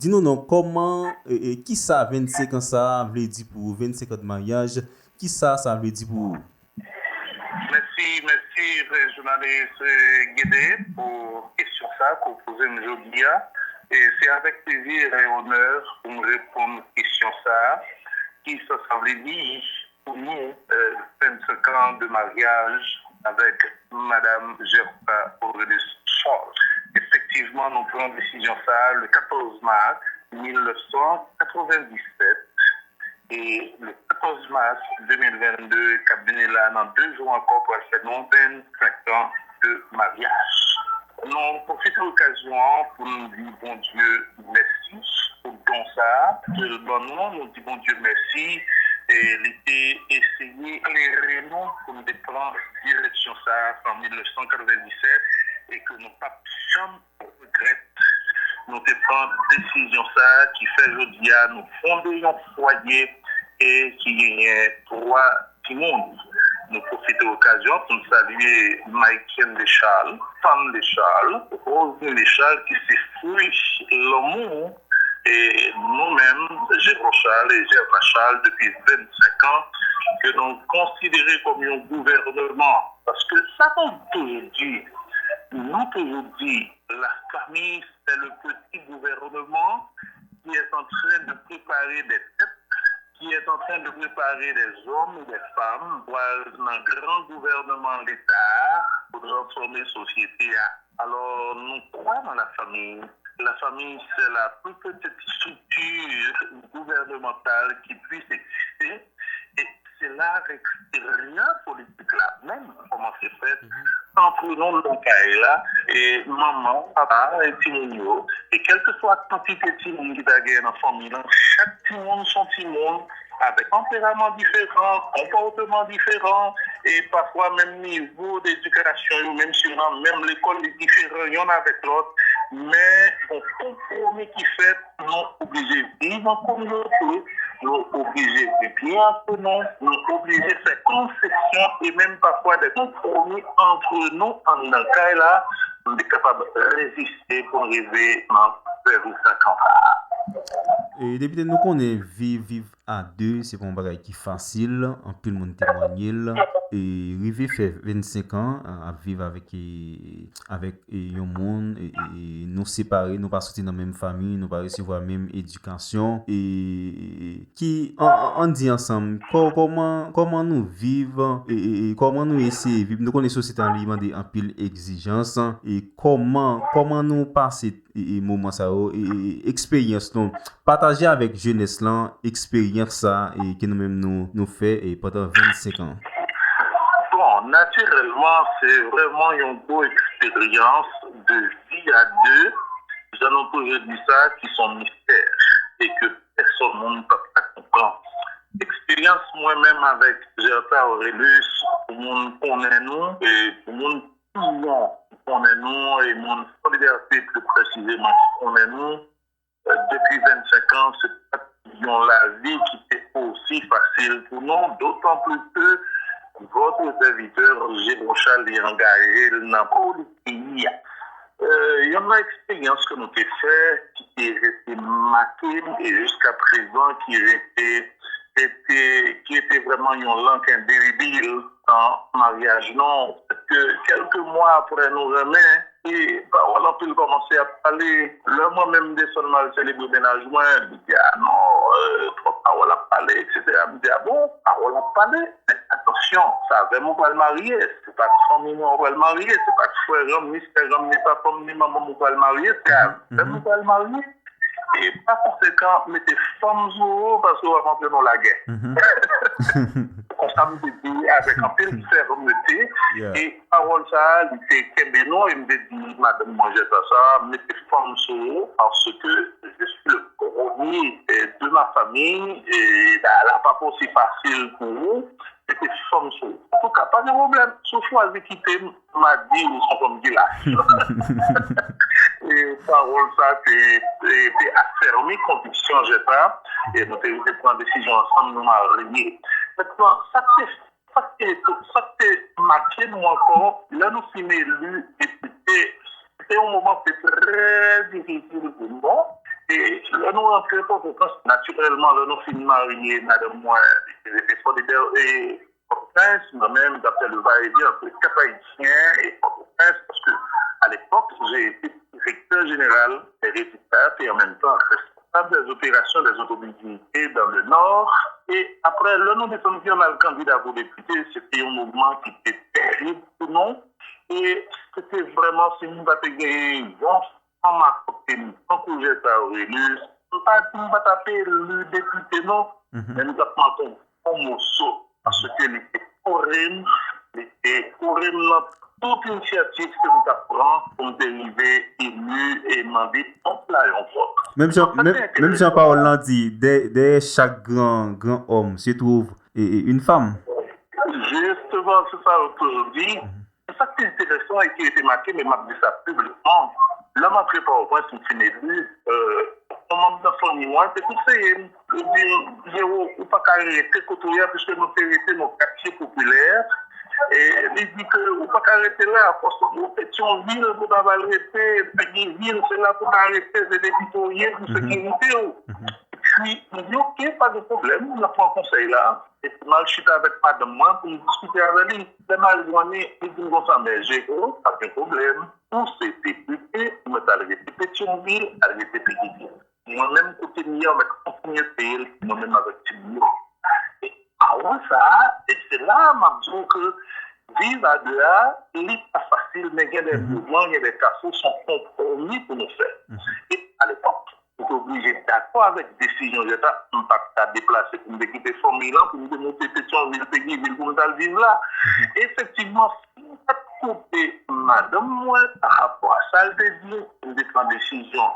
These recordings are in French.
Dis-nous donc comment qui ça 25 ans ça veut dire pour 25 ans de mariage, qui ça veut dire pour Merci, journaliste Guédé, pour question ça qu'on posait aujourd'hui. Et c'est avec plaisir et honneur pour me répondre à la question ça, qui ça veut dire pour nous 25 ans de mariage avec Madame Gerpa Aurelius Charles. Effectivement, nous prenons décision ça le 14 mars 1997. Et le 14 mars 2022, cabinet là, dans 2 jours encore, pour faire 25 ans de mariage. Nous profitons de l'occasion pour nous dire, bon Dieu, merci pour don ça. Le bon nom, nous dit, bon Dieu, merci. Et l'été essayé éclairer nous pour nous prendre direction ça en 1997 et que nous pas jamais regretter. Nous prendre décision ça qui fait aujourd'hui à nous fonder un foyer et qui gagne 3 petits mondes. Nous profitons de l'occasion pour nous saluer Michael Deschal, femme Deschal, Rose Deschal qui s'est fouillé l'amour et nous-mêmes, Jérôme Charles et Germain Charles, depuis 25 ans, que nous considérons comme un gouvernement. Parce que ça nous toujours dit, la famille, c'est le petit gouvernement qui est en train de préparer des têtes, qui est en train de préparer des hommes et des femmes pour un grand gouvernement d'État pour transformer la société. Alors, nous croyons dans la famille. La famille, c'est la plus petite structure gouvernementale qui puisse exister. Et c'est là, rien politique là, même comment c'est fait, entre nous, là, et maman, papa, et Timounio, et quel que soit la quantité de Timoun qui a dans la famille, chaque Timoun, son Timoun, avec tempérament différent, comportement différent, et parfois même niveau d'éducation, même si on a même l'école est différente, il y en a avec l'autre, mais on compromis qui fait, nous obligés de vivre en communauté, nous obligés de bien entre nous, nous obligés de faire concessions et même parfois des compromis entre nous en un cas là, on est capable de résister pour arriver vers 50 ans. et depuis nous connaît vivre à deux, c'est pas un bagage qui facile, en plus le monde témoigner et arriver faire 25 ans à vivre avec un monde et nous séparer, nous pas sortir dans la même famille, nous pas recevoir la même éducation et qui on dit ensemble comment nous vivre et comment nous essayer vivre nous connaissons société en libre en pile exigence et comment nous passer moment ça et expérience nous partager avec jeunesse là expérience ça et que nous-mêmes nous fait et pendant 25 ans. Bon, naturellement, c'est vraiment une bonne expérience de vie à deux. J'en ai toujours dit ça, qui sont mystères et que personne ne peut pas comprendre. Expérience moi-même avec Gerta Aurelius, pour mon connaît nous et pour mon tout connaît nous et mon solidarité plus précisément qui connaît nous. Depuis 25 ans, c'est pas la vie qui était aussi facile pour nous, d'autant plus que votre serviteur, Jérôme Charles, est engagé dans la politique. Il y a une expérience que nous avons faite qui est restée marquée et jusqu'à présent qui était vraiment une langue indélébile en mariage. Non, parce que quelques mois après nous remettre, et on a pu commencer à parler. Le moi-même des son mal célébré ménagement, je dis ah non, trop parole à parler, etc. Je dis ah bon, parole à parler, mais attention, ça vraiment pas le marier, c'est pas de famille on va le marier, c'est pas de frère homme, ni frère homme, ni papa homme, ni maman on va le marier, c'est vraiment pas le marier. Et par conséquent, mettez femmes au parce qu'on va rentrer dans la guerre. Comme ça, me dit avec un peu de fermeté. Et parole ça, il était Kembeno, il me dit, madame, moi j'ai pas ça, mettez femmes au parce que je suis le premier de ma famille et elle n'a pas aussi facile pour vous. Mettez femmes au. En tout cas, pas de problème. Sauf choisir quitter m'a dit, ils sont comme dit là. Et parole ça, c'est affermi, conviction, j'ai pas. Et nous avons pris une décision ensemble, nous mariés. Maintenant, ça c'est marqué nous encore. Là, nous sommes élus députés. C'était un moment très difficile pour nous. Et Là, nous rentrons pour Port-au-Prince, naturellement, là, nous finissons mariés, madame, moi, et solidaire, et Port-au-Prince, moi-même, d'après le va-et-vient entre Cap Haïtien et Port-au-Prince, parce que à l'époque, j'ai été directeur général des résultats et en même temps responsable des opérations des automobilités dans le Nord. Et après, là, nous descendions dans le candidat pour député, c'était un mouvement qui était terrible pour nous. Et c'était vraiment, si nous avons gagné, on m'a côté, on courait ça au élu, on va taper le député, non, mais nous avons un morceau, parce que était horrible, dans toute initiative que nous apprenons pour dériver élu et demander on là et on vote. Même si Paul l'a dit, derrière chaque grand homme se trouve une femme. Justement, c'est ça aujourd'hui. C'est ça qui est intéressant et qui a été marqué, mais m'a dit ça publiquement. L'homme a préparé au point, c'est une élu, un membre de la famille, moi, c'est conseillé. Je dis, pas qu'à arrêter côtoyer, puisque nous faisons nos quartiers populaires. Et il dit que vous ne pouvez pas arrêter là, parce que nous étions ville, vous n'avez pas arrêté, ville, c'est là pour arrêter, c'est des citoyens pour sécurité. Puis, il dit, ok, pas de problème, on a pris un conseil là. Et puis, mal je suis avec madame moi pour discuter avec lui. C'est mal joigné, il dit, bon, ça, mais j'ai pas de problème. Pour ces députés, nous mettons arrêté Pétionville, arrêté Pétionville. Moi-même, côté mien, avec continuité, moi-même avec Timur. Avant ça, et c'est là, je dis que vivre à deux, il n'est pas facile, mais il y a des mouvements, il y a des cas qui sont compromis pour nous faire. Et à l'époque, on est obligé d'accord avec des décisions d'État, on ne peut pas déplacer pour nous quitter Formule 1, pour nous démonter Pétionville, Péguiville, pour nous vivre là. Effectivement, si on a coupé madame, moi, par rapport à ça, elle dit, on prend des décisions.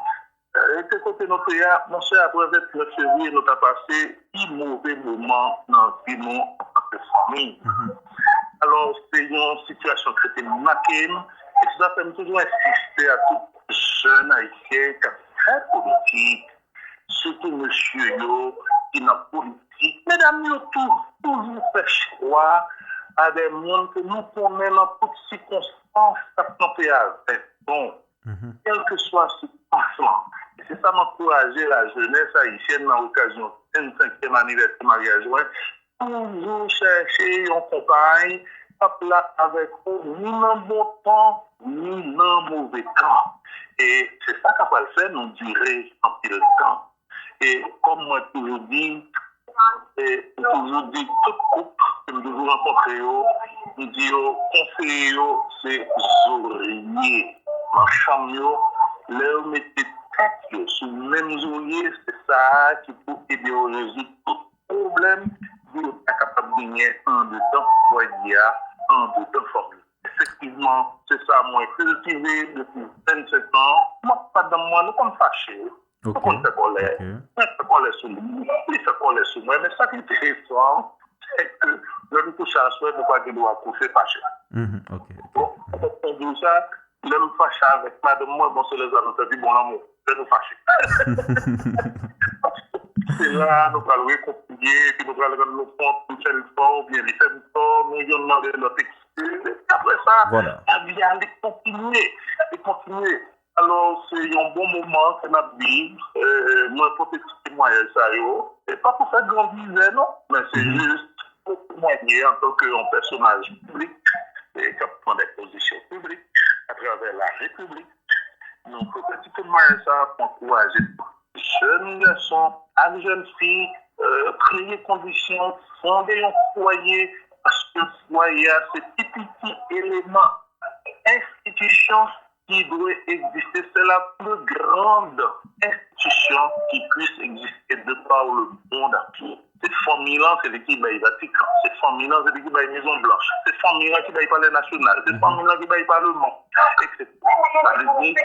De côté notre pays, mon cher, après 29 février, nous avons passé un mauvais moment dans le monde en tant que famille. Alors, c'est une situation qui était marquée, et ça fait toujours insister à tout jeune haïtien qui est très politique, surtout monsieur Yo, qui est politique. Mesdames, nous toujours fait choix à des mondes que nous connaissons dans toutes circonstances, ça peut être bon, quel que soit ce passant. C'est ça m'encourager la jeunesse haïtienne dans l'occasion du 25e anniversaire du mariage. Toujours chercher une compagne, là avec eux, ni dans bon temps, ni dans mauvais temps. Et c'est ça qu'on va le faire, nous durer en pile temps. Et comme moi toujours dit, tout couple que nous devons rencontrer, nous disons, conseiller, c'est oreiller. En chambre, là, on mettait tête sur le même oreiller, c'est ça qui peut aider à résoudre tout problème. Vous êtes capable de gagner en deux temps, pour dire en deux temps formule. Effectivement, c'est ça, moi, cultivé depuis 27 ans. Moi, pas dans moi, nous sommes fâchés. Nous sommes fait colère. Nous fait colère sur nous. Il fait colère sur moi. Mais ça qui est intéressant, c'est que le couche à soi, nous ne pouvons pas doit coucher fâché. Donc, on dit ça. Là, nous fâchons avec madame, moi, bon, c'est les annonces, dit bon amour, là, nous fâchons. C'est là, nous allons réconcilier, puis nous allons rendre nos comptes, nous faire le fort, bien les faire le fort, nous allons demander notre excuse. Après ça, la vie allait continuer. Alors, c'est un bon moment que nous avons moi, pour témoigner ça, et pas pour faire grand visée, non, mais c'est juste pour témoigner en tant que personnage public, et qui prend des positions publiques à travers la République. Donc, petit témoignage ça pour encourager jeunes garçons, à jeunes filles, créer conditions, fonder un foyer, parce que le foyer a ce petit élément, institution qui doit exister. C'est la plus grande institution qui puisse exister de par le monde entier. C'est formidable, c'est l'équipe du Vatican. C'est formidable, c'est l'équipe de la Maison Blanche. C'est formidable qui va y parler national. C'est formidable qui va y parler le monde. Etc. Ça veut dire,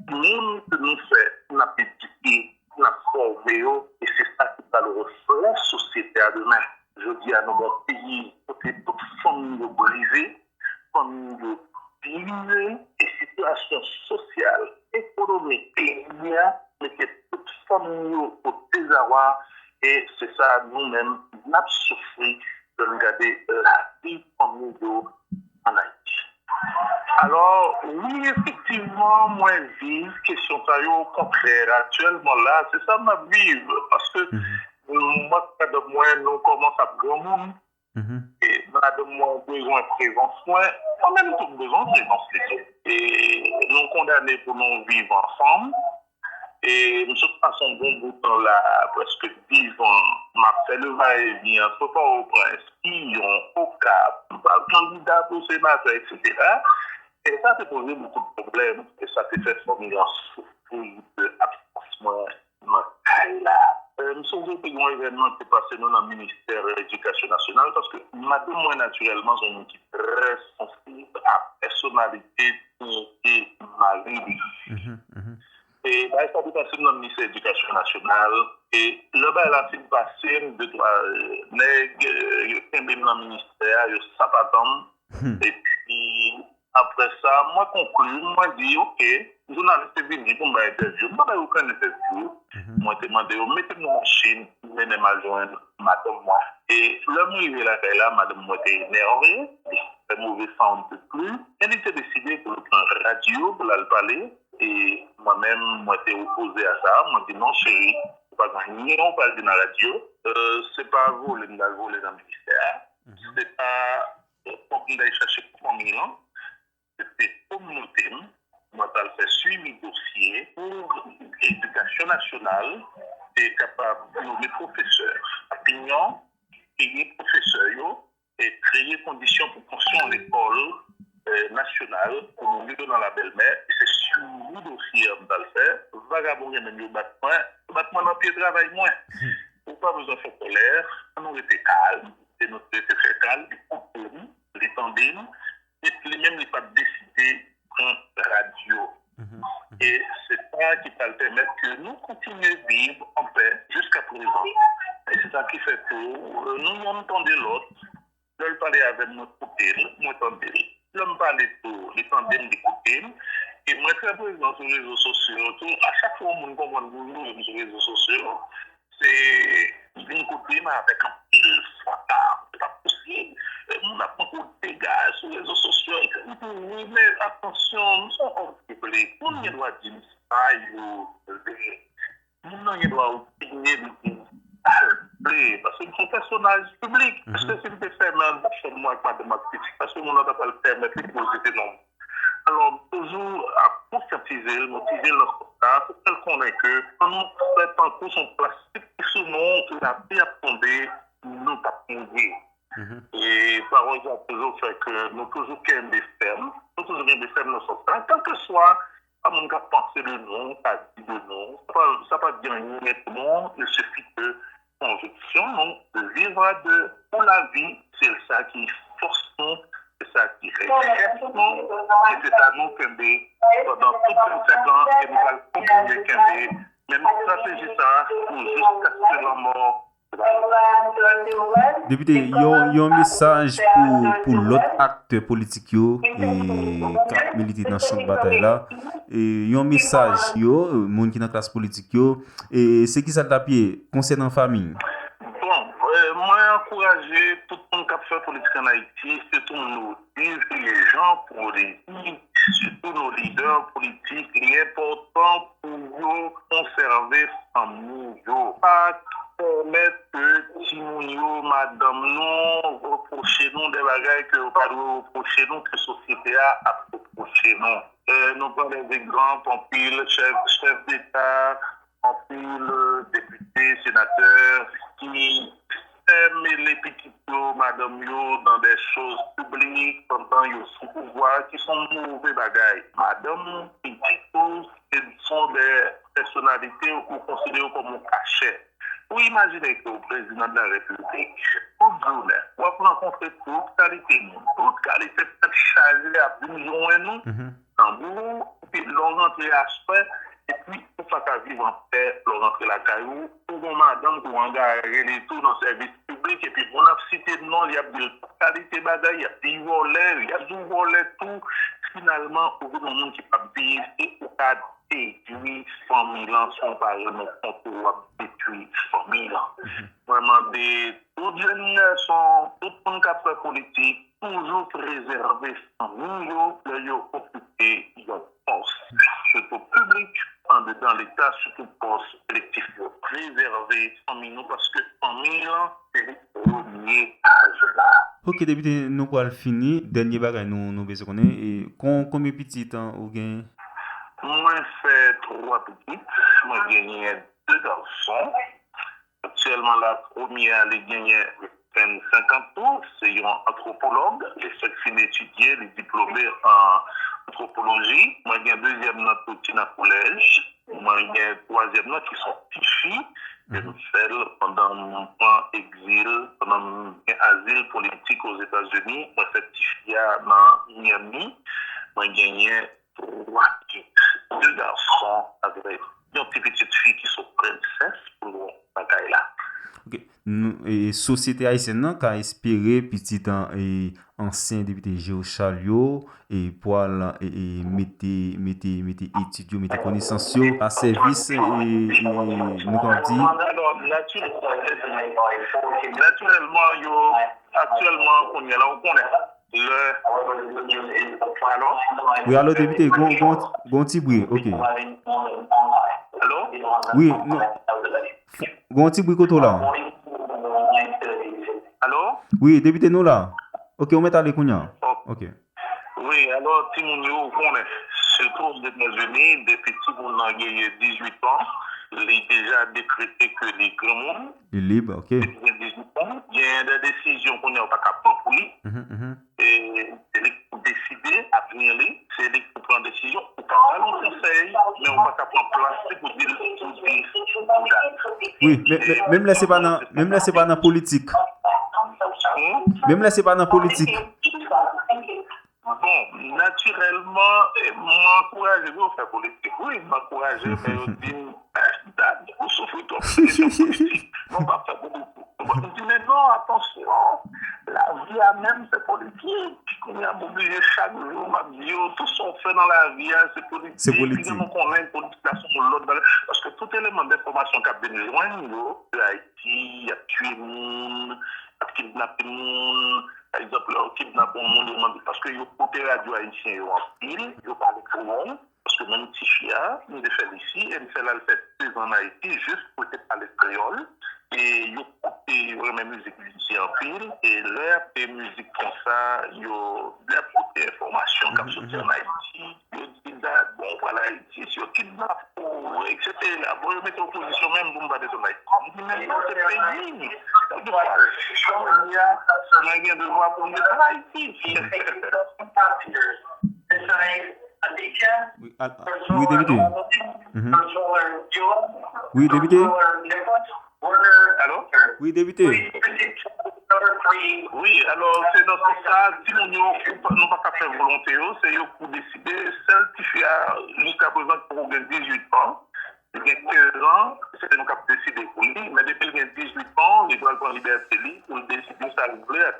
nous, que nous faisons, nous avons éduqué, nous avons formé, et c'est ça qui va le reflet la société à demain. Je dis à nos pays, que toute famille brisée, famille divisée, et situation sociale, économique, mais que toute famille au désarroi. Et c'est ça, nous-mêmes, nous avons souffert de regarder la vie en nous en Haïti. Alors, oui, effectivement, moi, vive, question ça, au contraire, actuellement là, c'est ça ma vie, parce que moi, de moi, nous commençons à grand monde, et de moi, besoin de présence, moi, quand même, tout besoin de présence, et nous condamnés pour nous vivre ensemble, et nous sommes passés un bon bout de temps là, presque 10 ans, m'a fait le va-et-vient, soit pas au prince, Pillon, au Cap, candidat pour sénateur, etc. Et ça peut poser beaucoup de problèmes, et ça peut faire former en souffrir de absence là. Nous sommes un événement qui est passé dans le ministère de l'Éducation nationale parce que madame, moi, naturellement, j'ai une équipe très sensible à la personnalité et ma vie. Et là, ça peut passer dans le ministère de l'Éducation nationale. Et là, la fin passée, de trois nègres, qui sont dans le ministère, ça pas tant. Et puis, après ça, moi, conclu, moi, dit, OK, journaliste est venu pour m'interviewer. Moi, je aucun interview. Moi, je demandé, mettez-moi en Chine, venez me joindre, madame, moi. Et l'homme arrivé là, madame, moi, était énervée. C'est mauvais, ça, on ne peut plus. Elle était décidée pour le plan radio, pour le parler. Et moi-même, moi, j'étais opposé à ça. Moi, je dis, non, chérie, pas gagner, on parle de la radio. C'est pas voler dans le ministère. C'est pas pour qu'on aille chercher pour 1 000 ans. C'était communauté. Moi, j'ai fait suivi dossier pour l'éducation nationale et capable de nommer professeurs. Opinion, payer professeurs et créer conditions pour construire l'école nationale pour nous mettre dans la belle-mère. Et c'est sur le dossier dans le faire. Vagabond, il y a même le battement dans le pied de travail moins. On n'a pas besoin de faire colère. On était calme. Et notre était très calme. Les tendines. Et puis même, il pas décidé en radio. Et c'est ça qui va permettre que nous continuions à vivre en paix jusqu'à présent. Et c'est ça qui fait que nous entendons l'autre. L'homme parlait avec notre côté, moi entendais. L'homme parlait pour les tandem d'écouter. Et moi, très présent sur les réseaux sociaux. À chaque fois que nous comprenons sur les réseaux sociaux, c'est d'une côté, mais avec un pile fatal. C'est pas possible. On a beaucoup de dégâts sur les réseaux sociaux. Oui, mais attention, nous sommes occupés. On ne doit dire ça, on ne doit opiner parce que c'est un personnage public. Parce que si je fais mal, c'est moi pas de ma critique. Parce que mon n'a pas le permettre de poser des noms. Alors, toujours à conscientiser, motiver notre cas, pour tel qu'on est que, quand nous faisons un cours en plastique, souvent, la vie a tombé, nous pas tombé. Et par exemple, toujours fait que nous toujours qu'un des fermes, nous toujours bien des fermes dans son temps, quel que soit, à mon cas, penser le nom, pas dit le nom, ça pas dire nettement, il suffit de conviction, non, de vivre pour la vie, c'est ça qui force nous, c'est ça qui réfléchit nous, et c'est ça nous pendant toutes les 5 ans, et nous allons continuer même stratégie ça, pour jusqu'à ce que la mort. Député, il y a un message pour l'autre acteur politique et qui milite dans cette bataille là. Et il y a un message monde qui dans la classe politique et c'est qui ça tapé concernant la famille. Bon, moi encourager tout le monde qui fait politique en Haïti, surtout nos dirigeants politiques, surtout nos leaders politiques, il est important pour nous conserver en nous. Pas permettre que Timounio, madame, nous, reprocher nous des bagages que nous pas reprocher nous, que la société a reproché nous. Nous prenons des exemples, en pile chef d'État, en pile députés, sénateurs, qui aiment les petits plots, madame, dans des choses publiques, pendant qu'ils sont pouvoir, qui sont mauvais bagages. Madame, petits plots, ils sont des personnalités ou considérées comme un cachet. Vous imaginez que le président de la République, toute journée, on va rencontrer toute qualité, peut-être chargée à besoin nous, en bout, puis l'on rentre aspect, et puis pour faire vivre en paix, l'on rentre la caillou, pour qu'on madame, pour engager les tout dans le service public, et puis on a cité le nom, il y a de qualité bagaille, il y a des volets, il y a du volet tout, finalement, au bout d'un monde qui va vivre, et au cas détruire famille là, sont par exemple pour détruire famille là. Vraiment, des toutes jeunes sont, tout le monde qui a fait politique, toujours préserver famille, ils ont occupé leur poste, surtout public, dans l'État, surtout poste électif, préserver famille parce que famille, c'est le premier âge là. Ok, député, nous pour finir, dernier bagage nous besoin connaître et combien petit temps ou gain? Moi, j'ai 3 petites, moi, j'ai gagné 2 garçons. Actuellement, la première, elle a gagné 50 ans, c'est un anthropologue, les fait d'étudier, les diplômés en anthropologie. Moi, j'ai un deuxième note petit dans le collège. Moi, j'ai un troisième note qui sont petites filles. Je me fais pendant mon temps exil, pendant mon asile politique aux États-Unis. Moi, cette petite fille dans Miami. Moi, j'ai gagné 3 petites, 2 garçons avec une petite fille qui sont princesses pour la caille là. Ok. Nous, et société haïtienne nan ka espéré petit temps et ancien député Géo Chalio et pour et mettre études mettre connaissances à service et nous comme dit Alors, naturellement, actuellement, on est là, on connaît. Allô? oui alors député gon petit bruit ok Allô? oui non gon petit bruit koto là Allô? oui député nous là ok on met à l'écounya ok Oui, alors, si mon yo connaît, surtout aux États-Unis, depuis que mon a gagné 18 ans, il est déjà décrété que les grands mondes, il est libre ok 18 ans, il y a des décisions qu'on n'a pas capable pour lui. Et c'est lui qui décider à venir lui, c'est lui qui prend décision. On peut pas le conseil, mais on va pas prendre place pour dire oui même là c'est pas dans politique même là c'est pas dans politique. Bon, naturellement, m'encourager à faire politique. Oui, m'encourager, mais je dis, vous souffrez trop de politique. On va faire politique. Je dis, mais non, attention, la vie à même, c'est politique. On est obligé chaque jour, ma vie, tout ce qu'on fait dans la vie, c'est politique. C'est politique. Puis, nous connaissons politique l'autre. Parce que tout élément d'information qu'a besoin, de Haïti, il y a tué le monde, il y a kidnappé le monde. Par exemple, on kidnappe le monde parce que les radio haïtiens en pile, ils parlent pour monde. Parce que même si je nous le fait ici, et nous fait le fait en Haïti juste pour parler créole. Et ils écoutent vraiment musique ici en pile. Et leur musique comme ça, ils écoutent informations comme ça en Haïti. Ils disent, bon, voilà, Haïti, si on kidnappe, etc. Bon, ils mettent en position même pour me battre en Haïti. On dit, mais non, c'est pays. Il y a un devoir pour mettre en Haïti. Oui, député. Oui, député. Allô? Oui, député. Oui, alors c'est dans ce cas, si nous n'avons pas fait volonté, c'est eux pour décider, celle qui fait jusqu'à présent pour 18 ans, il y a 15 ans, c'est nous qui avons décidé pour lui, mais depuis qu'il y a 18 ans, il doit avoir liberté pour décider ça voulait.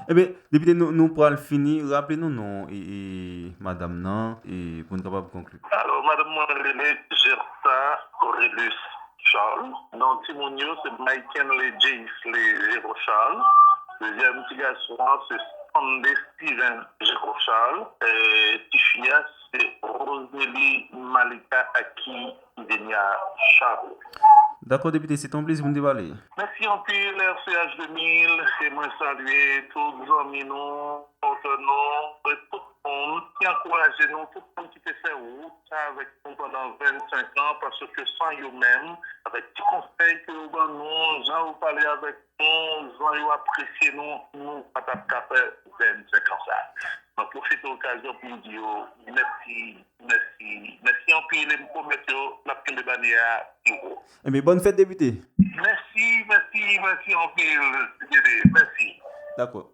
Eh bien, député, nous pourrons finir. Rappelez-nous non et madame non et pour nous capable de conclure. Alors, madame Moirele Gerta Aurelius Charles. Dans Timonio, c'est Michael James Géro Charles. Deuxième petit garçon, c'est Sandé Steven Géro Charles. Et Tifia, c'est Rosélie Malika Aki Idenia Charles. D'accord, député, c'est ton plaisir de me déballer. Merci en pile, RCH 2000, et moi saluer tous nos amis, nous, partenaires, et tout le monde qui encourage nous, tout le monde qui fait route avec nous pendant 25 ans, parce que sans eux-mêmes, avec des conseils que nous donnons, gens vous parlez avec nous, gens vous appréciez nous, pas de faire 25 ans ça. Donc, profite de l'occasion pour dire merci en pile, et pour mettre la fin de l'année à Hugo. Eh bien, bonne fête, député. Merci en pile, merci. D'accord.